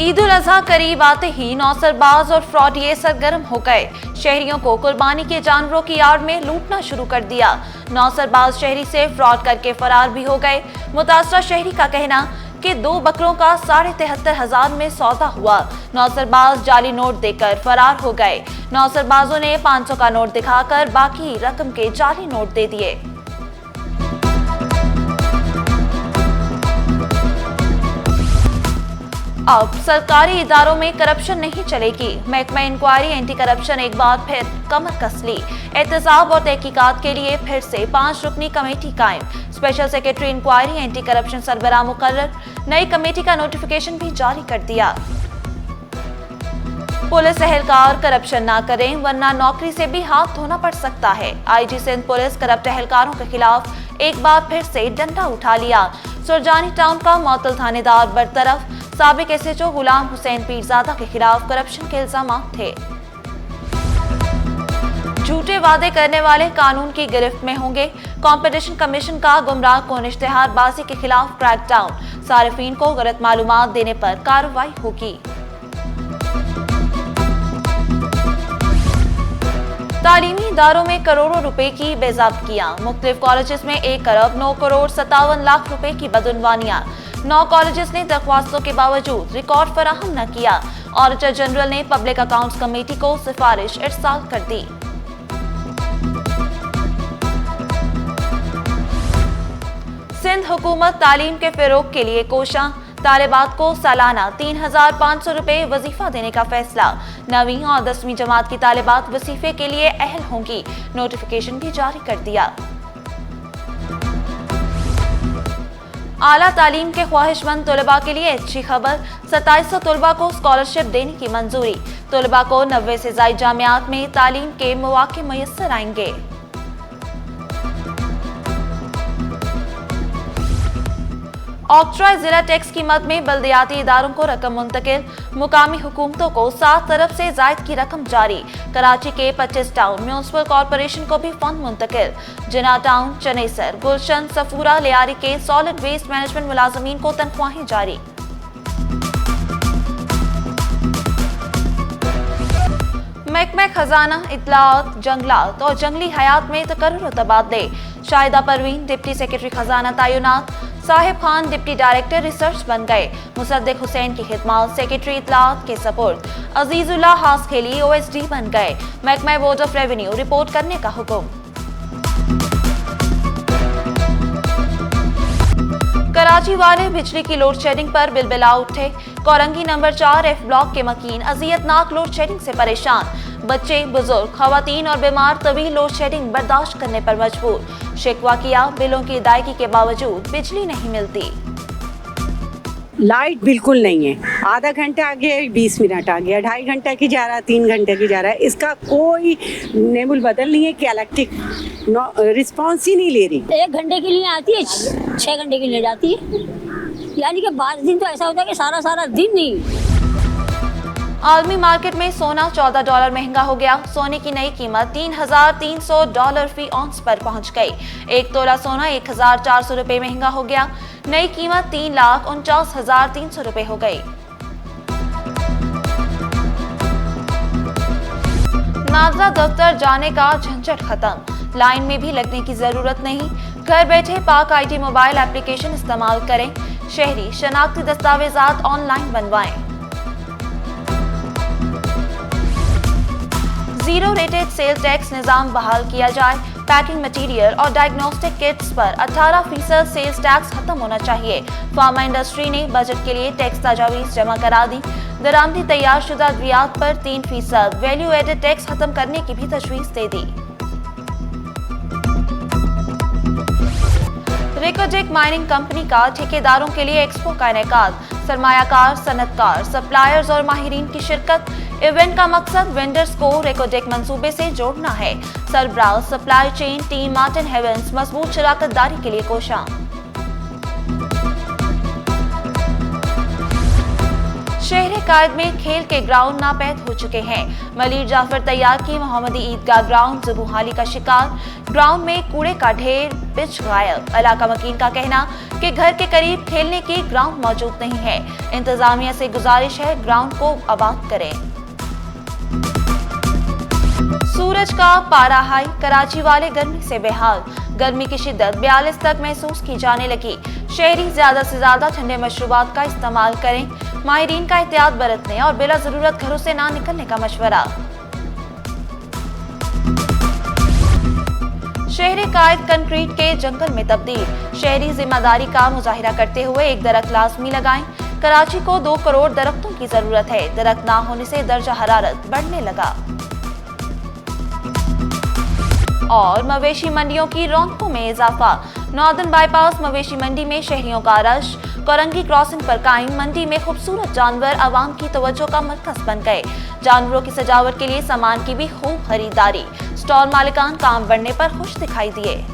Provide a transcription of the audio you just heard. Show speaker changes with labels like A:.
A: ईद उल अजहा करीब आते ही नौसरबाज और फ्रॉडिये सरगर्म हो गए। शहरियों को कुर्बानी के जानवरों की आड़ में लूटना शुरू कर दिया। नौसरबाज शहरी से फ्रॉड करके फरार भी हो गए। मुतासरा शहरी का कहना कि 2 बकरों का 73,500 में सौदा हुआ। नौसरबाज जाली नोट देकर फरार हो गए। नौसरबाजों ने 500 का नोट दिखाकर बाकी रकम के जाली नोट दे दिए। अब सरकारी इदारों में करप्शन नहीं चलेगी। महकमा इंक्वायरी एंटी करप्शन एक बार फिर कमर कस ली। एहतसाब और तहकीकात के लिए फिर से 5 रुकनी कमेटी कायम। Special secretary inquiry anti corruption सरबराह मुकर्रर। नई कमेटी का नोटिफिकेशन भी जारी कर दिया। पुलिस एहलकार करप्शन ना करें वरना नौकरी से भी हाथ धोना पड़ सकता है। आईजी सिंध पुलिस करप्ट एहलकारों के खिलाफ एक बार फिर से डंडा उठा लिया। सुरजानी टाउन का मौतल थानेदार बरतरफ। साबिक एसएचओ गुलाम हुसैन पीरजादा के खिलाफ करप्शन के इल्जाम थे। झूठे वादे करने वाले कानून की गिरफ्त में होंगे। कंपटीशन कमीशन का गुमराह कौन इश्तेहारबाजी के खिलाफ क्रैकडाउन। सारिफीन को गलत मालूमात देने पर कार्रवाई होगी। तालीमी इदारों में करोड़ों रुपए की बेज़ाब्तियां। मुख्तलिफ कॉलेजेस में 1 अरब 9 करोड़ 57 लाख रुपए की बदउनवानियां। 9 कॉलेजेस ने दरख्वास्तों के बावजूद रिकॉर्ड फराहम न किया। ऑडिटर जनरल ने पब्लिक अकाउंट्स कमेटी को सिफारिश इरसाल कर दी। सिंध हुकूमत तालीम के फिरोग के लिए कोशां। तालिबात को सालाना 3,500 रुपए वजीफा देने का फैसला। 9वीं और 10वीं जमात की तालिबात वजीफे के लिए अहल होंगी। नोटिफिकेशन भी जारी कर दिया। आला तालीम के ख्वाहिशमंद तलबा के लिए अच्छी खबर। 2700 तलबा को स्कॉलरशिप देने की मंजूरी। तलबा को 90 से ज़ायद जामियात में तालीम के मौके मुयस्सर आएंगे। ऑक्ट्रा जिला टैक्स की मद में बल्दियाती इदारों को रकम मुंतकिल। मुकामी हुकूमतों को 7 अरब से ज़ायद की रकम जारी। कराची के 25 टाउन म्यूनिसिपल कॉरपोरेशन को भी फंड मुंतकिल। जिना टाउन, चनेसर, गुलशन, सफूरा, लियारी के सॉलिड वेस्ट मैनेजमेंट मुलाजमीन को तनख्वाहें जारी। महकमा खजाना, इत्तलात, जंगलात और जंगली हयात में तकर्रुर और तबादले। शाहिदा परवीन डिप्टी सेक्रेटरी खजाना तैनात। Sahib Khan deputy director research बन गए। मुसद्दिक हुसैन की खिदमत सेक्रेटरी इत्तलात के सपुर्द। अजीजुल्लाह हासखेली OSD बन गए। महकमा बोर्ड ऑफ रेवेन्यू रिपोर्ट करने का हुक्म। कराची वाले बिजली की लोड शेडिंग पर बिलबिला उठे। कोरंगी नंबर 4 F ब्लॉक के मकीन अजियतनाक लोड शेडिंग से परेशान। बच्चे, बुजुर्ग, खवातीन और बीमार तवील लोड शेडिंग बर्दाश्त करने पर मजबूर। शिकवा किया, बिलों की अदायगी के बावजूद बिजली नहीं मिलती।
B: लाइट बिल्कुल नहीं है। आधा घंटा आ गया, 20 मिनट आ गया, 2.5 घंटा की जा रहा है, 3 घंटे की जा रहा है। इसका कोई नेमुल बदल नहीं है कि इलेक्ट्रिक रिस्पॉन्स ही नहीं ले रही।
C: 1 घंटे के लिए आती है, 6 घंटे के लिए जाती है। यानी कि 5 दिन तो ऐसा होता है कि सारा दिन नहीं।
A: आलमी मार्केट में सोना $14 महंगा हो गया। सोने की नई कीमत $3,300 फी औंस पर पहुंच गई। 1 तोला सोना 1,400 रुपए महंगा हो गया। नई कीमत 3,49,300 रुपए हो गई। नाजरा दफ्तर जाने का झंझट खत्म। लाइन में भी लगने की जरूरत नहीं। घर बैठे पाक IT मोबाइल एप्लीकेशन इस्तेमाल करें। शहरी शनाख्ती दस्तावेजात ऑनलाइन बनवाएं। 0 रेटेड सेल टैक्स निजाम बहाल किया जाए। पैकिंग मटीरियल और डायग्नोस्टिक किट्स पर 18% सेल्स टैक्स खत्म होना चाहिए। फार्मा इंडस्ट्री ने बजट के लिए टैक्स तजावीज़ जमा करा दी। दरामदी तैयार शुदा अद्वियात पर 3% वैल्यू एडेड टैक्स खत्म करने की भी तजवीज़ दे दी। रेकोडेक माइनिंग कंपनी का ठेकेदारों के लिए एक्सपो का इनेकाद। सरमायाकार, सनतकार, सप्लायर्स और माहिरीन की शिरकत। इवेंट का मकसद वेंडर्स को रेकोडेक मंसूबे से जोड़ना है। सरबराह supply chain team Martin Havens मजबूत शराकत दारी के लिए कोशां। शहर कायद में खेल के ग्राउंड नापैद हो चुके हैं। मलिर जाफर तैयार की मोहम्मदी ईदगाह ग्राउंड जुबूहाली का शिकार, ग्राउंड में कूड़े का ढेर, पिच गायब। इलाका वकील का कहना कि घर के करीब खेलने की ग्राउंड मौजूद नहीं है। इंतजामिया से गुजारिश है ग्राउंड को आबाद करें। सूरज का पारा हाई, कराची वाले गर्मी से बेहाल। गर्मी की शिद्दत 42 तक महसूस की जाने लगी। शहरी ज्यादा से ज्यादा ठंडे मशरूबात का इस्तेमाल करें। माहिरीन का एहतियात बरतने और बिला जरूरत घरों से ना निकलने का मशवरा। शहरी कायद कंक्रीट के जंगल में तब्दील। शहरी जिम्मेदारी का मुजाहिरा करते हुए एक दरख्त लाजमी लगाएं। कराची को 2 करोड़ दरख्तों की जरूरत है। दरख्त ना होने से दर्जा हरारत बढ़ने लगा। और मवेशी मंडियों की रौनकों में इजाफा। नॉर्दर्न बाईपास मवेशी मंडी में शहरियों का रश। कोरंगी क्रॉसिंग पर कायम मंडी में खूबसूरत जानवर आवाम की तवज्जो का मरकज बन गए। जानवरों की सजावट के लिए सामान की भी खूब खरीदारी। स्टॉल मालिकान काम बढ़ने पर खुश दिखाई दिए।